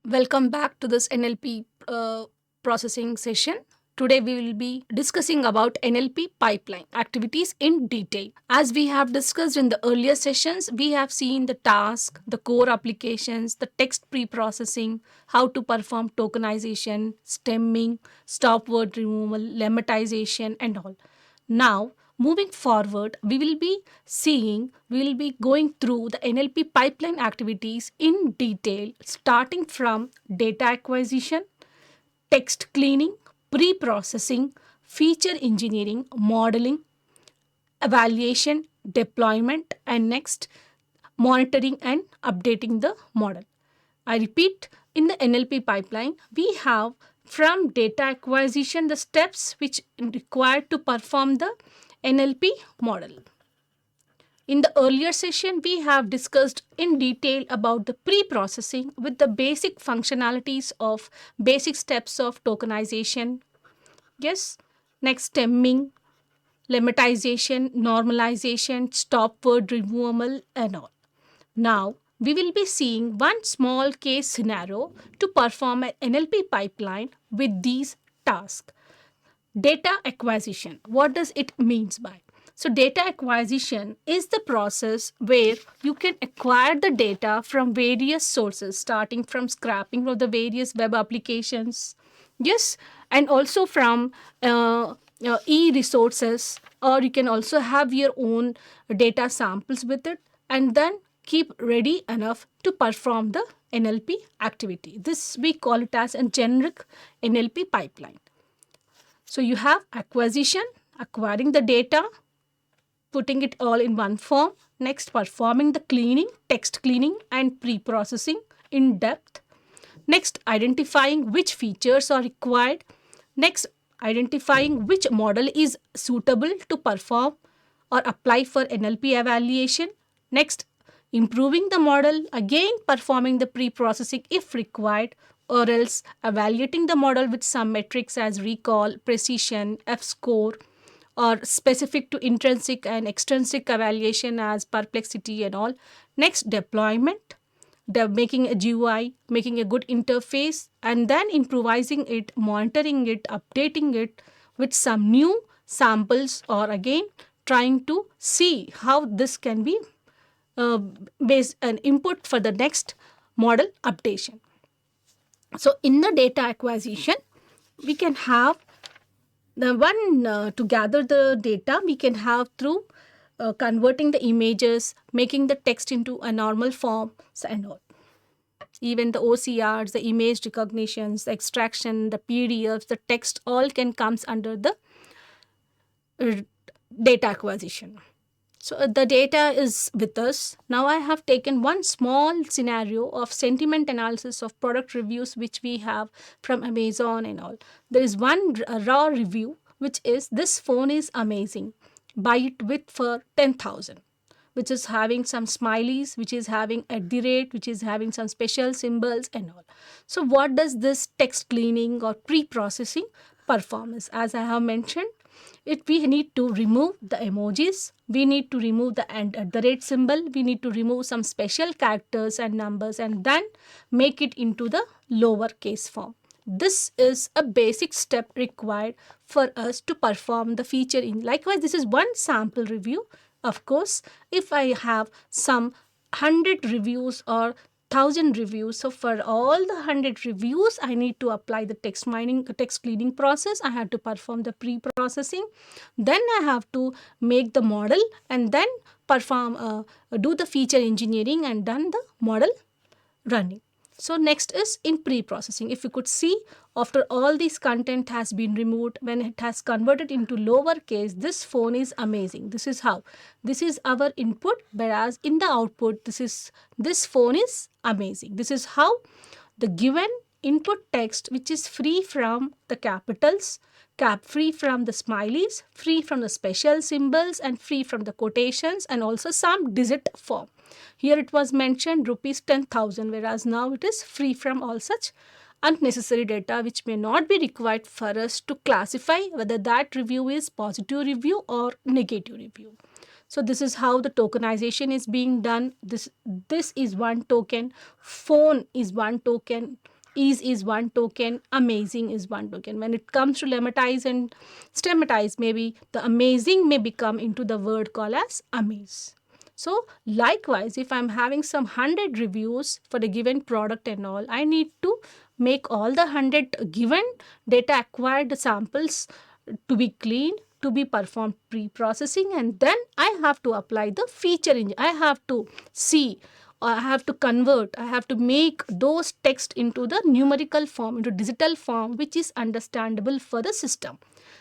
Welcome back to this NLP processing session. Today we will be discussing about NLP pipeline activities in detail. As we have discussed in the earlier sessions, we have seen the task, the core applications, the text pre-processing, how to perform tokenization, stemming, stop word removal, lemmatization and all. Now, moving forward, we will be going through the NLP pipeline activities in detail, starting from data acquisition, text cleaning, pre-processing, feature engineering, modeling, evaluation, deployment, and next, monitoring and updating the model. I repeat, in the NLP pipeline, we have from data acquisition the steps which required to perform the NLP model. In the earlier session, we have discussed in detail about the pre-processing with the basic functionalities of basic steps of tokenization. Yes, next stemming, lemmatization, normalization, stop word removal and all. Now, we will be seeing one small case scenario to perform an NLP pipeline with these tasks. Data acquisition. What does it means by? So data acquisition is the process where you can acquire the data from various sources, starting from scraping of the various web applications, yes, and also from e-resources, or you can also have your own data samples with it, and then keep ready enough to perform the NLP activity. This we call it as a generic NLP pipeline. So you have acquisition, acquiring the data, putting it all in one form. Next, performing the cleaning, text cleaning and pre-processing in depth. Next, identifying which features are required. Next, identifying which model is suitable to perform or apply for NLP evaluation. Next, improving the model, again performing the pre-processing if required, or else evaluating the model with some metrics as recall, precision, F-score, or specific to intrinsic and extrinsic evaluation as perplexity and all. Next, deployment, making a GUI, making a good interface, and then improvising it, monitoring it, updating it with some new samples, or again trying to see how this can be based an input for the next model updation. So in the data acquisition, we can have the one to gather the data we can have through converting the images, making the text into a normal form and all. Even the OCRs, the image recognitions, the extraction, the PDFs, the text all can comes under the data acquisition. So the data is with us. Now I have taken one small scenario of sentiment analysis of product reviews which we have from Amazon and all. There is one raw review which is, this phone is amazing. Buy it with for 10,000, which is having some smileys, which is having @ which is having some special symbols and all. So what does this text cleaning or pre-processing performance? As I have mentioned, we need to remove the emojis, we need to remove the @ symbol, we need to remove some special characters and numbers, and then make it into the lowercase form. This is a basic step required for us to perform the feature in. Likewise, this is one sample review. Of course, if I have some 100 reviews or 1,000 reviews, so for all the 100 reviews, I need to apply the text cleaning process. I have to perform the pre-processing. Then I have to make the model and then do the feature engineering and done the model running. So next is in pre-processing. If you could see, after all this content has been removed, when it has converted into lowercase, this phone is amazing. This is how. This is our input, whereas in the output, this phone is amazing. This is how the given input text, which is free from the capitals, free from the smileys, free from the special symbols, and free from the quotations, and also some digit form. Here it was mentioned rupees 10,000, whereas now it is free from all such unnecessary data which may not be required for us to classify whether that review is positive review or negative review. So this is how the tokenization is being done. This is one token, phone is one token, is one token, amazing is one token. When it comes to lematize and stematize, maybe the amazing may become into the word called as amaze. So likewise, if I'm having some 100 reviews for the given product and all, I need to make all the 100 given data acquired samples to be cleaned, to be performed pre-processing, and then I have to apply the feature engine. I have to see, I have to convert, I have to make those text into the numerical form, into digital form, which is understandable for the system.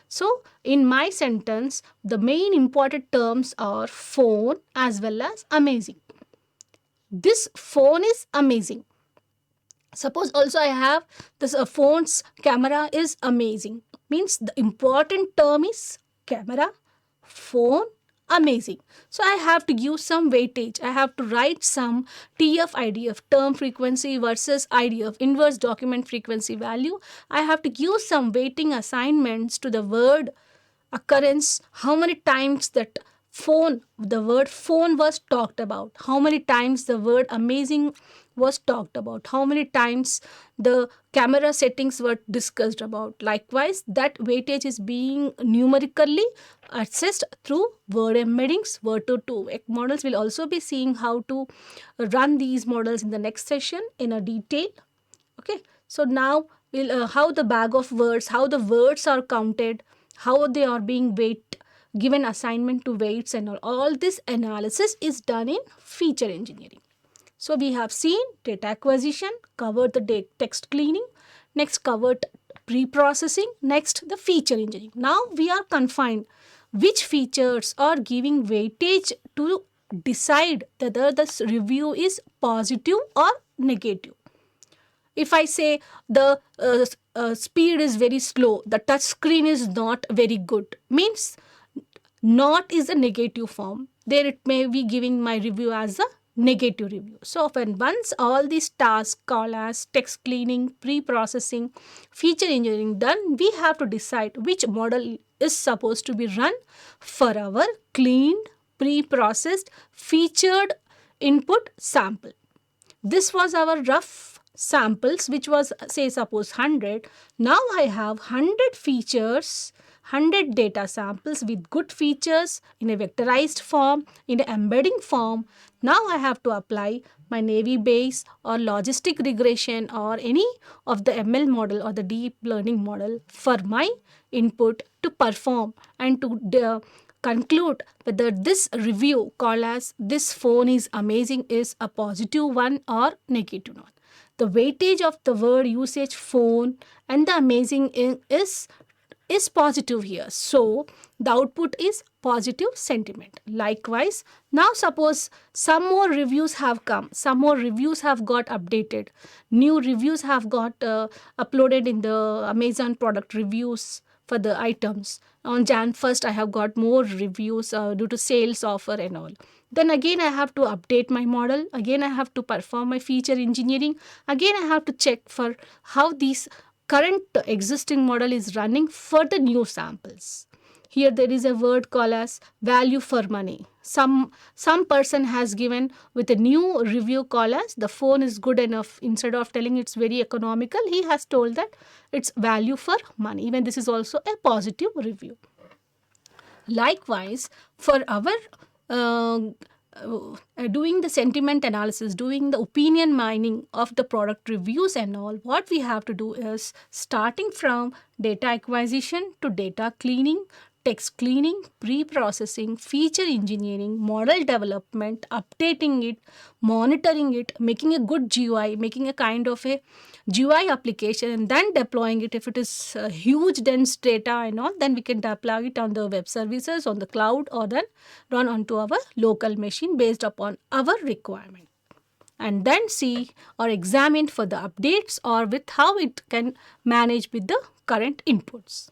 So in my sentence, the main important terms are phone as well as amazing. This phone is amazing. Suppose also I have this phone's camera is amazing. Means the important term is camera, phone, amazing. So I have to give some weightage. I have to write some TF IDF, term frequency versus IDF, inverse document frequency value. I have to give some weighting assignments to the word occurrence, how many times that phone, the word phone was talked about, how many times the word amazing was talked about, how many times the camera settings were discussed about. Likewise, that weightage is being numerically assessed through word embeddings, word-to-2 models. Will also be seeing how to run these models in the next session in a detail. Okay, so now we'll how the bag of words, how the words are counted, how they are being given assignment to weights and all this analysis is done in feature engineering. So we have seen data acquisition, covered the text cleaning, next covered pre-processing, next the feature engineering. Now we are confined which features are giving weightage to decide whether this review is positive or negative. If I say the speed is very slow, the touch screen is not very good, means not is a negative form. There it may be giving my review as a negative review. So when once all these tasks called as text cleaning, pre-processing, feature engineering done, we have to decide which model is supposed to be run for our cleaned, pre-processed, featured input sample. This was our rough samples, which was say suppose 100. Now I have 100 features, 100 data samples with good features in a vectorized form, in an embedding form. Now I have to apply my Navy base or logistic regression or any of the ML model or the deep learning model for my input to perform and to conclude whether this review called as this phone is amazing is a positive one or negative one. The weightage of the word usage phone and the amazing is positive here. So the output is positive sentiment. Likewise, now suppose some more reviews have come, some more reviews have got updated, new reviews have got uploaded in the Amazon product reviews for the items. On Jan 1st, I have got more reviews due to sales offer and all. Then again, I have to update my model. Again, I have to perform my feature engineering. Again, I have to check for how these current existing model is running for the new samples. Here there is a word called as value for money. Some person has given with a new review called as the phone is good enough. Instead of telling it's very economical, he has told that it's value for money. Even this is also a positive review. Likewise, for our doing the sentiment analysis, doing the opinion mining of the product reviews and all, what we have to do is starting from data acquisition to data cleaning, text cleaning, pre-processing, feature engineering, model development, updating it, monitoring it, making a good GUI, making a kind of a GUI application and then deploying it. If it is huge dense data and all, then we can deploy it on the web services, on the cloud, or then run onto our local machine based upon our requirement. And then see or examine for the updates or with how it can manage with the current inputs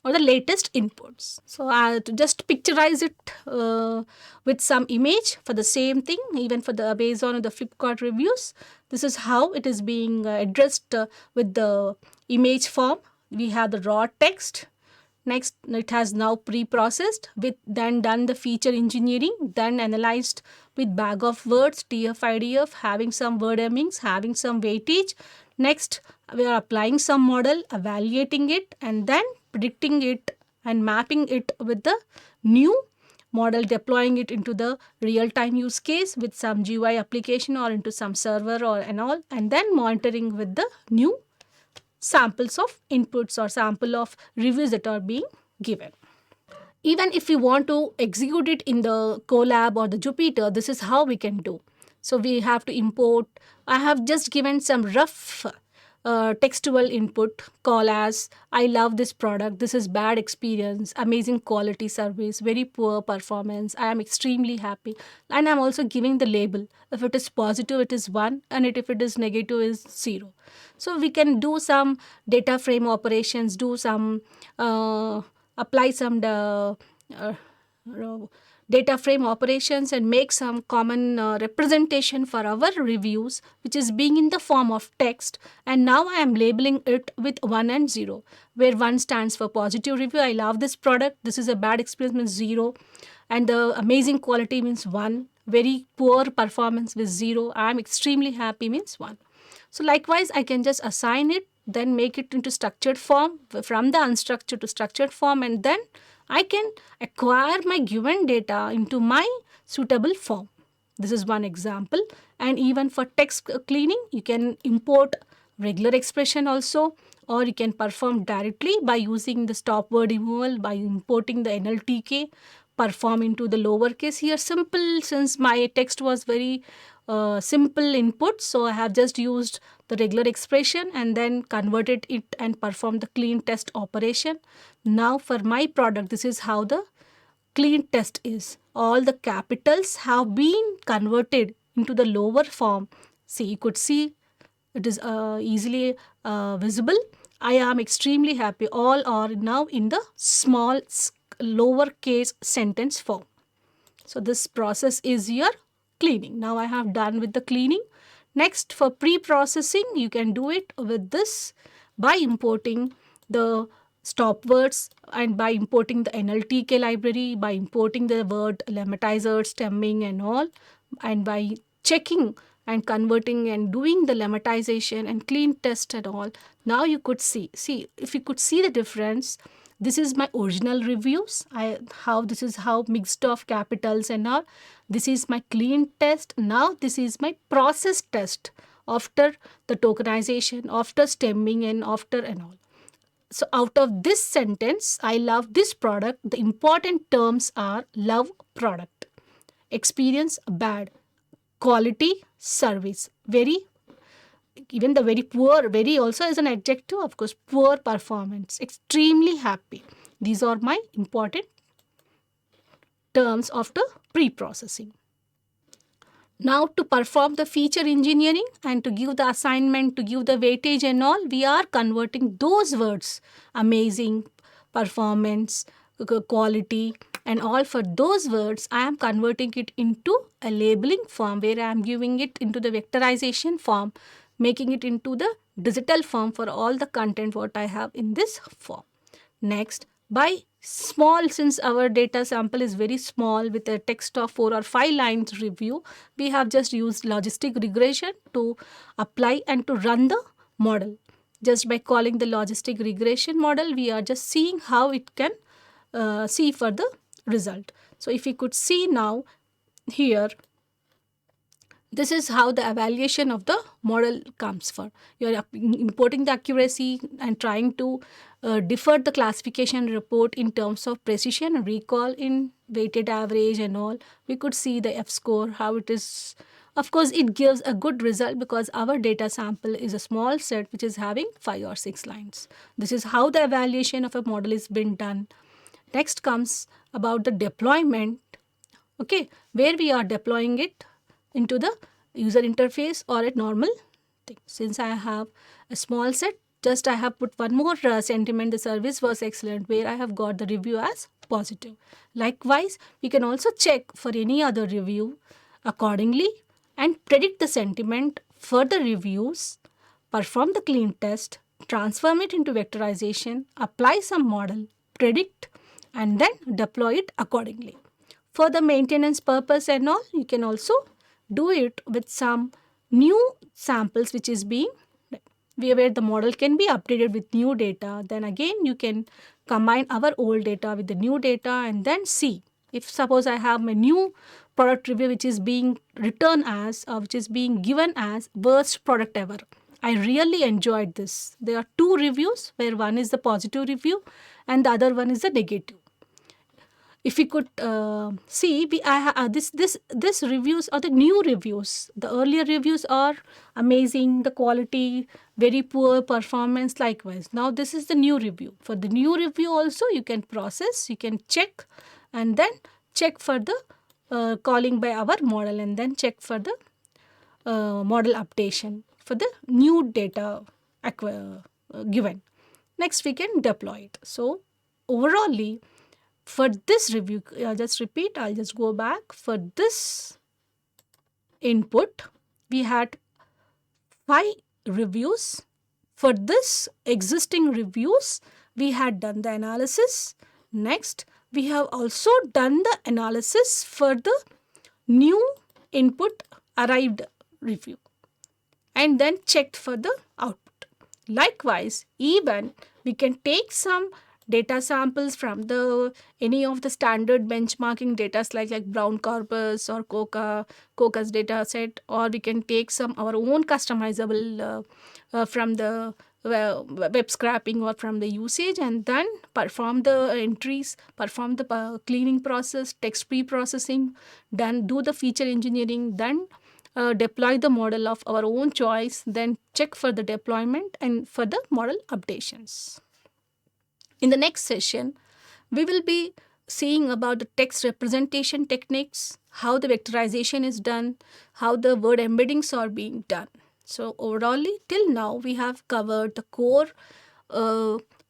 or the latest inputs. So to just picturize it with some image for the same thing, even for the Amazon or the Flipkart reviews, This is how it is being addressed with the image form. We have the raw text. Next, it has now pre-processed, with then done the feature engineering, then analyzed with bag of words, TF-IDF, having some word emmings, having some weightage. Next, we are applying some model, evaluating it, and then predicting it and mapping it with the new model, deploying it into the real-time use case with some GUI application or into some server or and all, and then monitoring with the new samples of inputs or sample of reviews that are being given. Even if we want to execute it in the Colab or the Jupyter, this is how we can do. So we have to import. I have just given some rough textual input, call as I love this product, this is bad experience, amazing quality service, very poor performance, I am extremely happy. And I'm also giving the label. If it is positive, it is 1, and if it is negative, it is 0. So we can do some data frame operations, do some apply some data frame operations and make some common representation for our reviews, which is being in the form of text. And now I am labeling it with 1 and 0, where 1 stands for positive review, I love this product, this is a bad experience means 0, and the amazing quality means 1, very poor performance with 0, I am extremely happy means 1. So likewise, I can just assign it, then make it into structured form, from the unstructured to structured form, and then I can acquire my given data into my suitable form. This is one example. And even for text cleaning, you can import regular expression also, or you can perform directly by using the stop word removal, by importing the NLTK, perform into the lowercase here. Simple, since my text was very simple input, so I have just used the regular expression and then converted it and performed the clean test operation. Now for my product, this is how the clean test is. All the capitals have been converted into the lower form. See, you could see it is easily visible. I am extremely happy. All are now in the small lowercase sentence form. So this process is your cleaning. Now I have done with the cleaning. Next, for pre-processing, you can do it with this by importing the stop words and by importing the NLTK library, by importing the word lemmatizers, stemming and all, and by checking and converting and doing the lemmatization and clean test and all. Now you could see if you could see the difference. This is my original reviews. This is how mixed of capitals and all. This is my clean test. Now this is my process test after the tokenization, after stemming and after and all. So out of this sentence, I love this product, the important terms are love product, experience bad, quality service, very, even the very poor, very also is an adjective, of course, poor performance, extremely happy. These are my important terms of the pre-processing. Now to perform the feature engineering and to give the assignment, to give the weightage and all, we are converting those words, amazing, performance, quality and all. For those words, I am converting it into a labeling form where I am giving it into the vectorization form, making it into the digital form for all the content what I have in this form. Next, by small, since our data sample is very small with a text of 4 or 5 lines review, we have just used logistic regression to apply and to run the model. Just by calling the logistic regression model, we are just seeing how it can see for the result. So if you could see now here, this is how the evaluation of the model comes for. You are importing the accuracy and trying to differ the classification report in terms of precision and recall in weighted average and all. We could see the F-score, how it is. Of course, it gives a good result because our data sample is a small set which is having 5 or 6 lines. This is how the evaluation of a model is being done. Next comes about the deployment, okay, where we are deploying it into the user interface or a normal thing. Since I have a small set, just I have put one more sentiment, the service was excellent, where I have got the review as positive. Likewise, we can also check for any other review accordingly and predict the sentiment further reviews, perform the clean test, transform it into vectorization, apply some model, predict, and then deploy it accordingly. For the maintenance purpose and all, you can also do it with some new samples which is being where the model can be updated with new data. Then again you can combine our old data with the new data and then see if suppose I have my new product review which is being written as which is being given as worst product ever. I really enjoyed this. There are two reviews where one is the positive review and the other one is the negative. If we could see, this reviews are the new reviews. The earlier reviews are amazing, the quality, very poor performance likewise. Now this is the new review. For the new review also you can process, you can check and then check for the calling by our model and then check for the model updation for the new data given. Next we can deploy it. So overall, for this review, I'll just repeat, I'll just go back. For this input, we had 5 reviews. For this existing reviews, we had done the analysis. Next, we have also done the analysis for the new input arrived review and then checked for the output. Likewise, even we can take some data samples from any of the standard benchmarking data like Brown Corpus or COCA's data set, or we can take some our own customizable from the web scraping or from the usage and then perform the entries, perform the cleaning process, text pre-processing, then do the feature engineering, then deploy the model of our own choice, then check for the deployment and for the model updations. In the next session, we will be seeing about the text representation techniques, how the vectorization is done, how the word embeddings are being done. So overall, till now, we have covered the core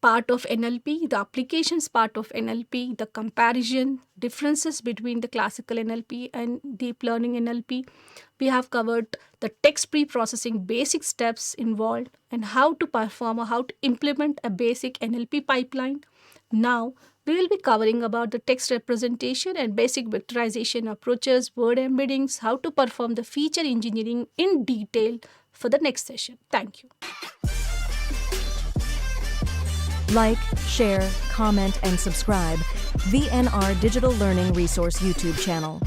part of NLP, the applications part of NLP, the comparison, differences between the classical NLP and deep learning NLP. We have covered the text pre-processing basic steps involved and how to perform or how to implement a basic NLP pipeline. Now, we will be covering about the text representation and basic vectorization approaches, word embeddings, how to perform the feature engineering in detail for the next session. Thank you. Like, share, comment, and subscribe VNR Digital Learning Resource YouTube channel.